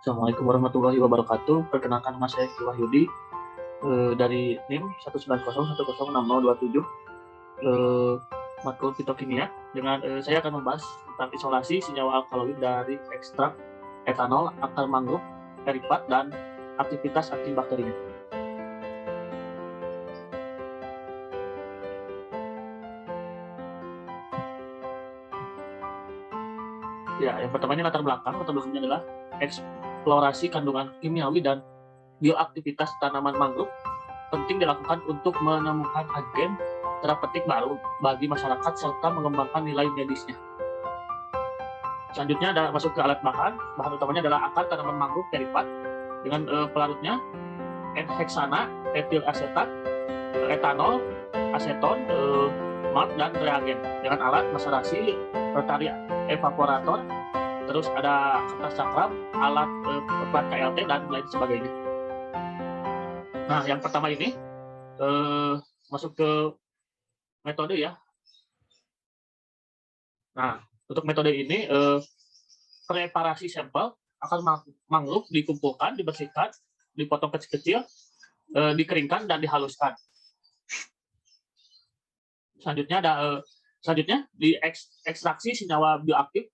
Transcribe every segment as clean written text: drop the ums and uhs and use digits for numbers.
Assalamualaikum warahmatullahi wabarakatuh. Perkenalkan nama saya Ki Wahyudi dari NIM 190106027 matkul fitokimia. Dengan saya akan membahas tentang isolasi senyawa alkaloid dari ekstrak etanol, akar mangrove, eripat, dan aktivitas antibakterinya. Ya, yang pertama ini latar belakangnya adalah eksplorasi kandungan kimiawi dan bioaktivitas tanaman mangrove penting dilakukan untuk menemukan agen terapeutik baru bagi masyarakat serta mengembangkan nilai medisnya. Selanjutnya ada masuk ke alat bahan. Bahan utamanya adalah akar tanaman mangrove eripat dengan pelarutnya N-heksana, etil asetat, etanol, aseton, malt, dan reagen dengan alat maserasi, rotary evaporator, terus ada kertas cakram, alat plat KLT, dan lain sebagainya. Nah, yang pertama ini masuk ke metode ya. Nah, untuk metode ini preparasi sampel akar mangrove dikumpulkan, dibersihkan, dipotong kecil-kecil, dikeringkan dan dihaluskan. Selanjutnya di ekstraksi senyawa bioaktif.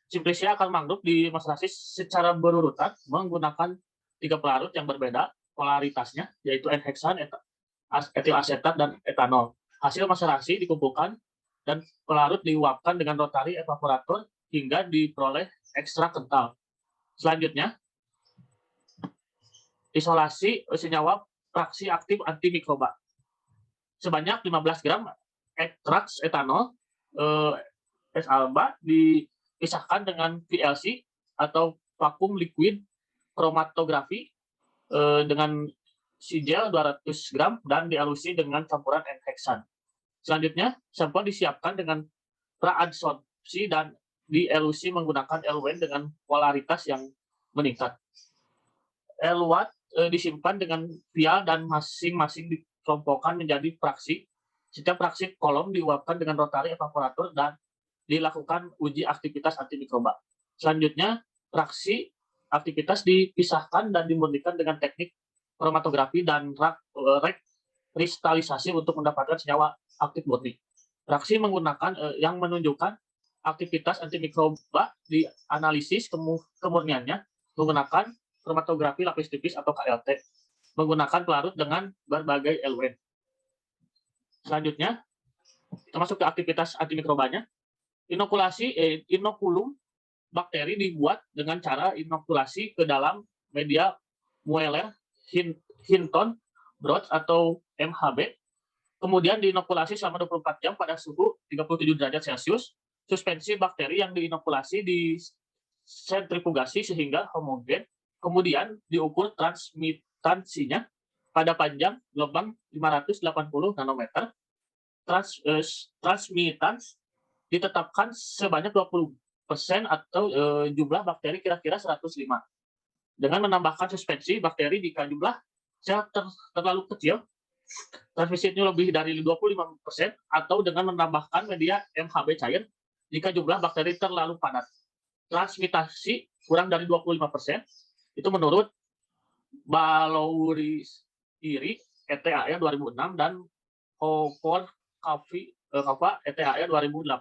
Simplisia akar mangrove dimaserasi secara berurutan menggunakan 3 pelarut yang berbeda polaritasnya, yaitu N-heksan, etil asetat, dan etanol. Hasil maserasi dikumpulkan dan pelarut diuapkan dengan rotary evaporator hingga diperoleh ekstrak kental. Selanjutnya, isolasi senyawa fraksi aktif antimikroba. Sebanyak 15 gram ekstrak etanol S-alba dipisahkan dengan VLC atau vakum liquid kromatografi dengan sigel 200 gram dan dialusi dengan campuran N-heksan. Selanjutnya, sampel disiapkan dengan praadsorpsi dan dielusi menggunakan eluen dengan polaritas yang meningkat. Eluat disimpan dengan vial dan masing-masing dikelompokkan menjadi fraksi. Setiap fraksi kolom diuapkan dengan rotary evaporator dan dilakukan uji aktivitas antimikroba. Selanjutnya, fraksi aktivitas dipisahkan dan dimurnikan dengan teknik kromatografi dan kristalisasi untuk mendapatkan senyawa aktif murni. Fraksi menggunakan yang menunjukkan aktivitas antimikroba di analisis kemurniannya menggunakan kromatografi lapis tipis atau KLT, menggunakan pelarut dengan berbagai eluen. Selanjutnya, kita masuk ke aktivitas antimikrobanya. Inokulum bakteri dibuat dengan cara inokulasi ke dalam media Mueller Hinton Broth atau MHB. Kemudian diinokulasi selama 24 jam pada suhu 37 derajat Celcius. Suspensi bakteri yang diinokulasi disentrifugasi sehingga homogen. Kemudian diukur transmitansinya pada panjang gelombang 580 nanometer. Transmitans ditetapkan sebanyak 20% atau jumlah bakteri kira-kira 105. Dengan menambahkan suspensi bakteri jika jumlah sel terlalu kecil, transmisinya lebih dari 25%, atau dengan menambahkan media MHB cair jika jumlah bakteri terlalu padat. Transmitasi kurang dari 25%, itu menurut Balouri ETAE 2006 dan Howard Kava ETAE 2018.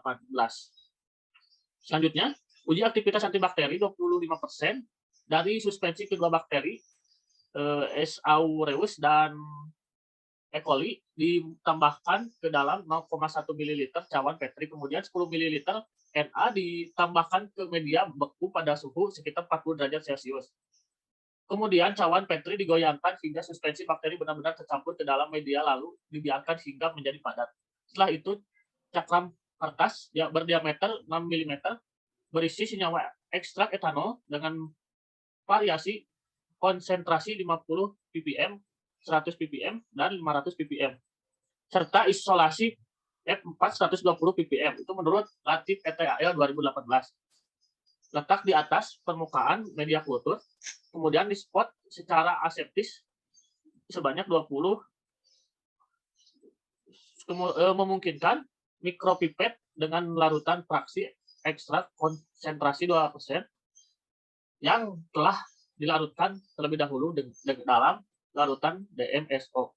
Selanjutnya, uji aktivitas antibakteri 25% dari suspensi kedua bakteri S. aureus dan E. coli ditambahkan ke dalam 0,1 ml cawan Petri, kemudian 10 ml Na ditambahkan ke media beku pada suhu sekitar 40 derajat Celcius. Kemudian cawan Petri digoyangkan hingga suspensi bakteri benar-benar tercampur ke dalam media, lalu dibiarkan hingga menjadi padat. Setelah itu, cakram kertas berdiameter 6 mm berisi senyawa ekstrak etanol dengan variasi konsentrasi 50 ppm, 100 ppm, dan 500 ppm, serta isolasi F4 120 ppm. Itu menurut Latif ETAL 2018. Letak di atas permukaan media kultur, kemudian dispot secara aseptis sebanyak 20, memungkinkan mikropipet dengan larutan fraksi ekstrak konsentrasi 2% yang telah dilarutkan terlebih dahulu dalam larutan DMSO.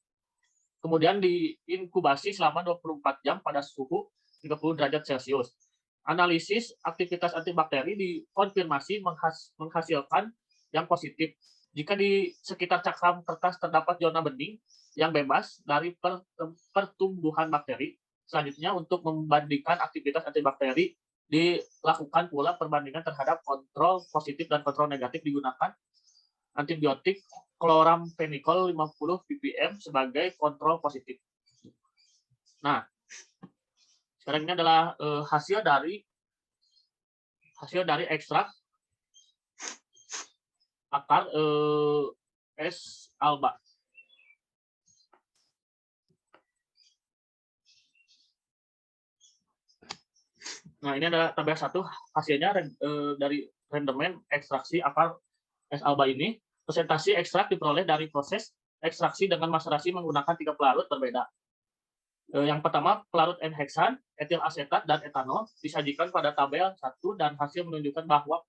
Kemudian diinkubasi selama 24 jam pada suhu 30 derajat Celcius. Analisis aktivitas antibakteri dikonfirmasi menghasilkan yang positif. Jika di sekitar cakram kertas terdapat zona bening yang bebas dari pertumbuhan bakteri, selanjutnya untuk membandingkan aktivitas antibakteri dilakukan pula perbandingan terhadap kontrol positif dan kontrol negatif digunakan antibiotik chloramphenicol 50 ppm sebagai kontrol positif. Nah, sekarang ini adalah hasil dari ekstrak akar S. alba. Nah, ini ada tabel 1 hasilnya dari rendemen ekstraksi akar S. alba ini. Presentasi ekstrak diperoleh dari proses ekstraksi dengan maserasi menggunakan 3 pelarut berbeda. Yang pertama, pelarut N-heksan, etil asetat, dan etanol disajikan pada tabel 1 dan hasil menunjukkan bahwa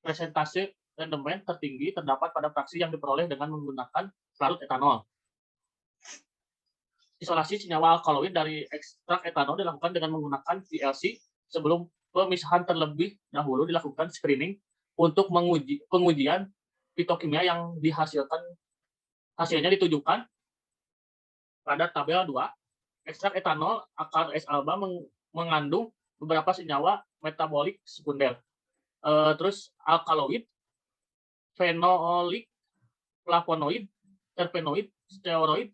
presentase rendemen tertinggi terdapat pada fraksi yang diperoleh dengan menggunakan pelarut etanol. Isolasi senyawa alkaloid dari ekstrak etanol dilakukan dengan menggunakan VLC sebelum pemisahan terlebih dahulu dilakukan screening untuk pengujian fitokimia yang dihasilkan. Hasilnya ditujukan pada tabel 2. Ekstrak etanol akar S. alba mengandung beberapa senyawa metabolik sekunder. Terus alkaloid, fenolik, flavonoid, terpenoid, steroid,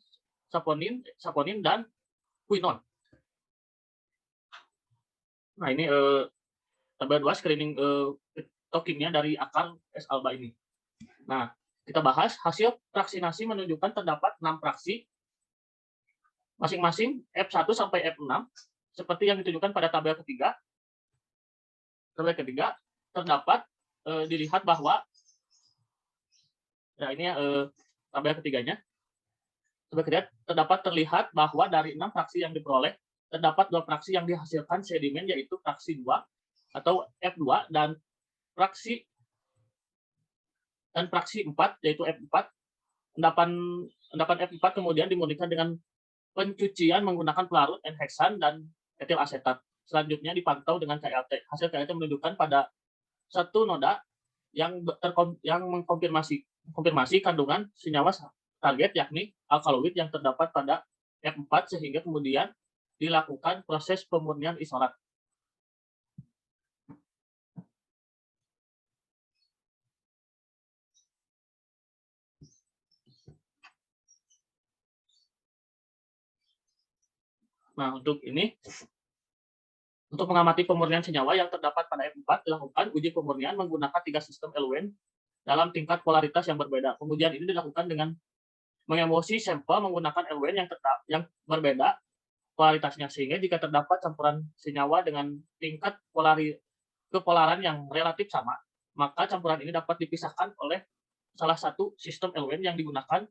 saponin, dan quinon. Nah, ini tabel 2 screening fitokimia dari akar S. alba ini. Nah, kita bahas hasil fraksinasi menunjukkan terdapat 6 fraksi masing-masing F1 sampai F6 seperti yang ditunjukkan pada tabel ketiga. Tabel ketiga terdapat dilihat bahwa ini tabel ketiganya. Tabel ketiga terlihat bahwa dari 6 fraksi yang diperoleh terdapat 2 fraksi yang dihasilkan sedimen, yaitu fraksi 2 atau F2 dan fraksi 4 yaitu F4. Endapan F4 kemudian dimurnikan dengan pencucian menggunakan pelarut N-heksan dan etil asetat. Selanjutnya dipantau dengan KLT. Hasil KLT menunjukkan pada satu noda yang mengkonfirmasi kandungan senyawa target, yakni alkaloid yang terdapat pada F4, sehingga kemudian dilakukan proses pemurnian isolat. Nah, untuk mengamati pemurnian senyawa yang terdapat pada F4, dilakukan uji pemurnian menggunakan 3 sistem eluent dalam tingkat polaritas yang berbeda. Pengujian ini dilakukan dengan mengemulsi sampel menggunakan eluent yang berbeda polaritasnya, sehingga jika terdapat campuran senyawa dengan tingkat kepolaran yang relatif sama, maka campuran ini dapat dipisahkan oleh salah satu sistem eluent yang digunakan.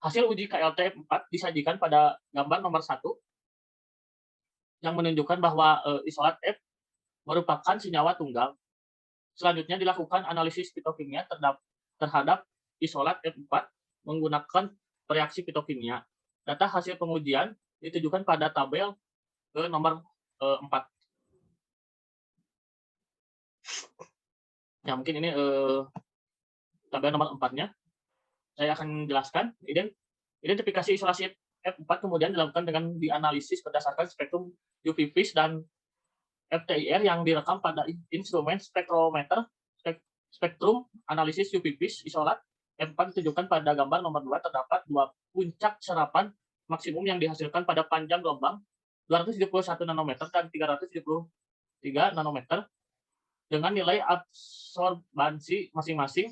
Hasil uji KLT F4 disajikan pada gambar nomor 1 yang menunjukkan bahwa isolat F merupakan senyawa tunggal. Selanjutnya dilakukan analisis fitokimia terhadap isolat F4 menggunakan reaksi fitokimia. Data hasil pengujian ditujukan pada tabel nomor 4. Ya, mungkin ini tabel nomor 4-nya. Saya akan jelaskan. Identifikasi isolasi F4 kemudian dilakukan dengan dianalisis berdasarkan spektrum UV-Vis dan FTIR yang direkam pada instrumen spektrometer. Spektrum analisis UV-Vis isolat F4 ditunjukkan pada gambar nomor 2. Terdapat 2 puncak serapan maksimum yang dihasilkan pada panjang gelombang 271 nanometer dan 373 nanometer dengan nilai absorbansi masing-masing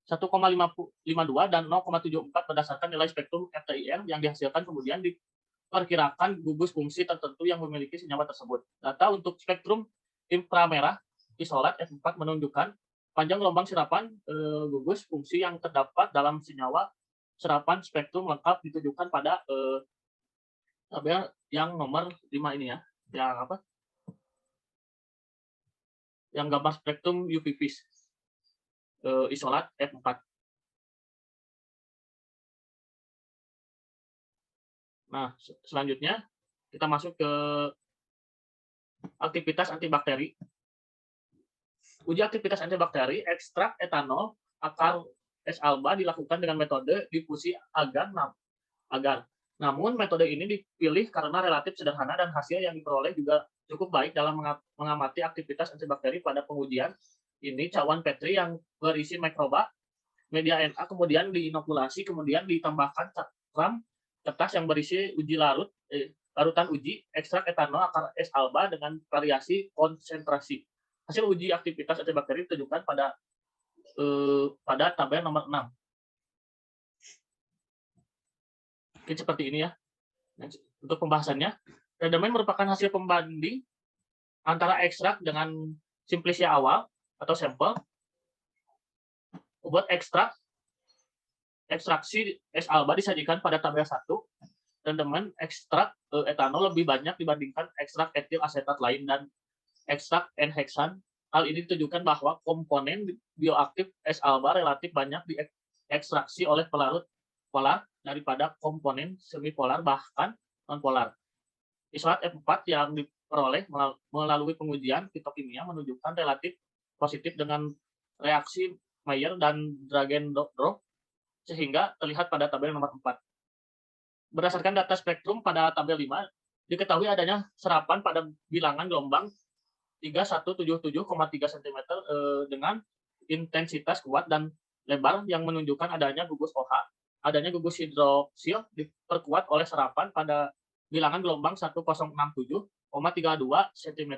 1,52 dan 0,74 berdasarkan nilai spektrum FTIR yang dihasilkan kemudian diperkirakan gugus fungsi tertentu yang memiliki senyawa tersebut. Data untuk spektrum inframerah isolat F4 menunjukkan panjang gelombang serapan gugus fungsi yang terdapat dalam senyawa serapan spektrum lengkap ditunjukkan pada tabel yang nomor 5 ini ya. Yang gambar spektrum UV-Vis. isolat F4. Nah, selanjutnya kita masuk ke aktivitas antibakteri. Uji aktivitas antibakteri ekstrak etanol akar S-alba dilakukan dengan metode difusi agar. Namun metode ini dipilih karena relatif sederhana dan hasil yang diperoleh juga cukup baik dalam mengamati aktivitas antibakteri pada pengujian. Ini cawan Petri yang berisi mikroba media Na kemudian diinokulasi, kemudian ditambahkan cakram kertas yang berisi larutan uji ekstrak etanol akar S-alba dengan variasi konsentrasi. Hasil uji aktivitas antibakteri ditunjukkan pada tabel nomor 6. Mungkin seperti ini ya. Untuk pembahasannya, Redamen merupakan hasil pembanding antara ekstrak dengan simplisia awal atau sampel. Buat ekstraksi S-alba disajikan pada tabel 1. Redamen ekstrak etanol lebih banyak dibandingkan ekstrak etil asetat lain dan ekstrak N-heksan. Hal ini ditunjukkan bahwa komponen bioaktif S-alba relatif banyak diekstraksi oleh pelarut polar daripada komponen semipolar bahkan nonpolar. Isolat F4 yang diperoleh melalui pengujian fitokimia menunjukkan relatif positif dengan reaksi Mayer dan Dragendorff sehingga terlihat pada tabel nomor 4. Berdasarkan data spektrum pada tabel 5, diketahui adanya serapan pada bilangan gelombang 3177,3 cm dengan intensitas kuat dan lebar yang menunjukkan adanya gugus OH. Adanya gugus hidroksil diperkuat oleh serapan pada bilangan gelombang 1067,32 cm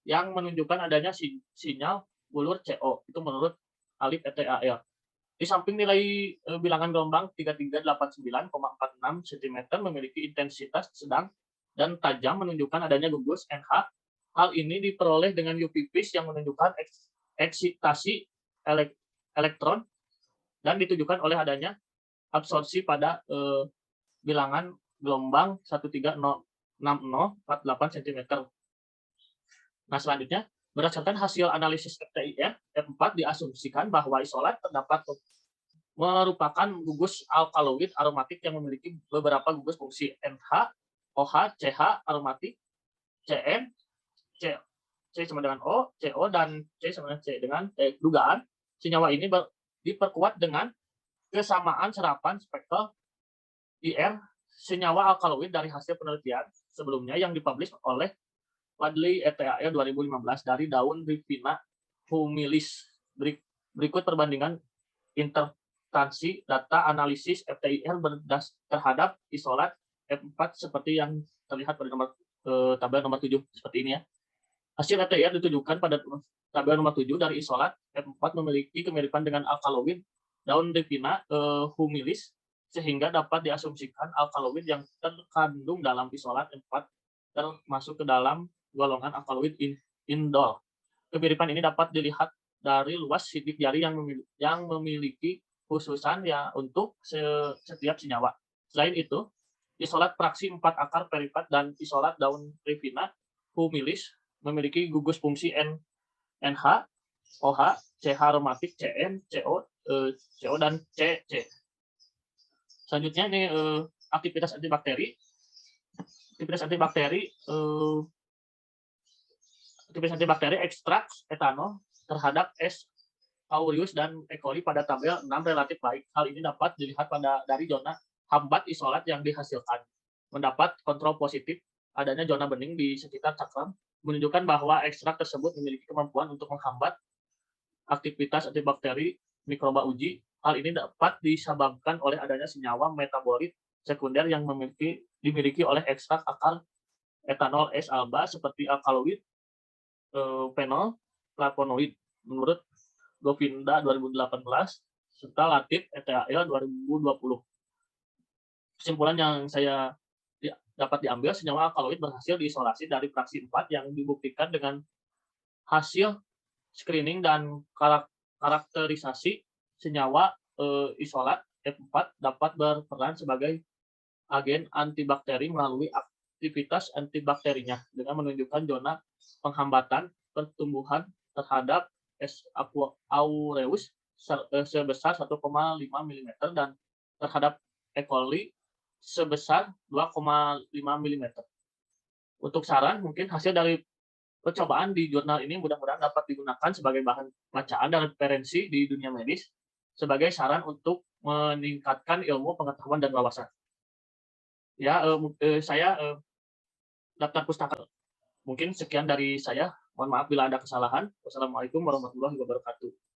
yang menunjukkan adanya sinyal bulur CO. Itu menurut Alif ETAL. Di samping nilai bilangan gelombang 3389,46 cm memiliki intensitas sedang dan tajam menunjukkan adanya gugus NH. Hal ini diperoleh dengan UV vis yang menunjukkan eksitasi elektron dan ditunjukkan oleh adanya absorpsi pada bilangan gelombang 136048 cm. Nah, selanjutnya, berdasarkan hasil analisis FTIR, F4 diasumsikan bahwa isolat terdapat merupakan gugus alkaloid aromatik yang memiliki beberapa gugus fungsi NH, OH, CH aromatik, CN, C sama dengan O, CO, dan C sama dengan C. Dengan dugaan, senyawa ini diperkuat dengan kesamaan serapan spektral IR senyawa alkaloid dari hasil penelitian sebelumnya yang dipublish oleh Wadley et al. 2015 dari daun Rivina humilis. Berikut perbandingan interpretasi data analisis FTIR terhadap isolat F4 seperti yang terlihat pada tabel nomor 7 seperti ini ya. Hasil FTIR ditunjukkan pada tabel nomor 7 dari isolat F4 memiliki kemiripan dengan alkaloid daun Rivina humilis sehingga dapat diasumsikan alkaloid yang terkandung dalam isolat F4 termasuk ke dalam golongan alkaloid indol. Kemiripan ini dapat dilihat dari luas sidik jari yang memiliki khususan ya untuk setiap senyawa. Selain itu, isolat fraksi 4 akar peripat dan isolat daun Rivina humilis memiliki gugus fungsi NH, OH, CH aromatik, CN, CO, dan CC. Selanjutnya ini aktivitas antibakteri. Aktivitas antibakteri ekstrak etanol terhadap S. aureus dan E. coli pada tabel 6 relatif baik. Hal ini dapat dilihat dari zona hambat isolat yang dihasilkan. Mendapat kontrol positif adanya zona bening di sekitar cakram menunjukkan bahwa ekstrak tersebut memiliki kemampuan untuk menghambat aktivitas antibakteri mikroba uji. Hal ini dapat disebabkan oleh adanya senyawa metabolit sekunder yang dimiliki oleh ekstrak akar etanol S-alba seperti alkaloid, fenol, flavonoid menurut Govinda 2018 serta Latif et al. 2020. Kesimpulan yang saya dapat diambil, senyawa alkaloid berhasil diisolasi dari fraksi 4 yang dibuktikan dengan hasil screening dan karakterisasi senyawa isolat F4 dapat berperan sebagai agen antibakteri melalui aktivitas antibakterinya dengan menunjukkan zona penghambatan pertumbuhan terhadap S. aureus sebesar 1,5 mm dan terhadap E. coli sebesar 2,5 mm. Untuk saran, mungkin hasil dari percobaan di jurnal ini mudah-mudahan dapat digunakan sebagai bahan bacaan dan referensi di dunia medis sebagai saran untuk meningkatkan ilmu pengetahuan dan wawasan. Ya, saya daftar pustaka. Mungkin sekian dari saya. Mohon maaf bila ada kesalahan. Wassalamualaikum warahmatullahi wabarakatuh.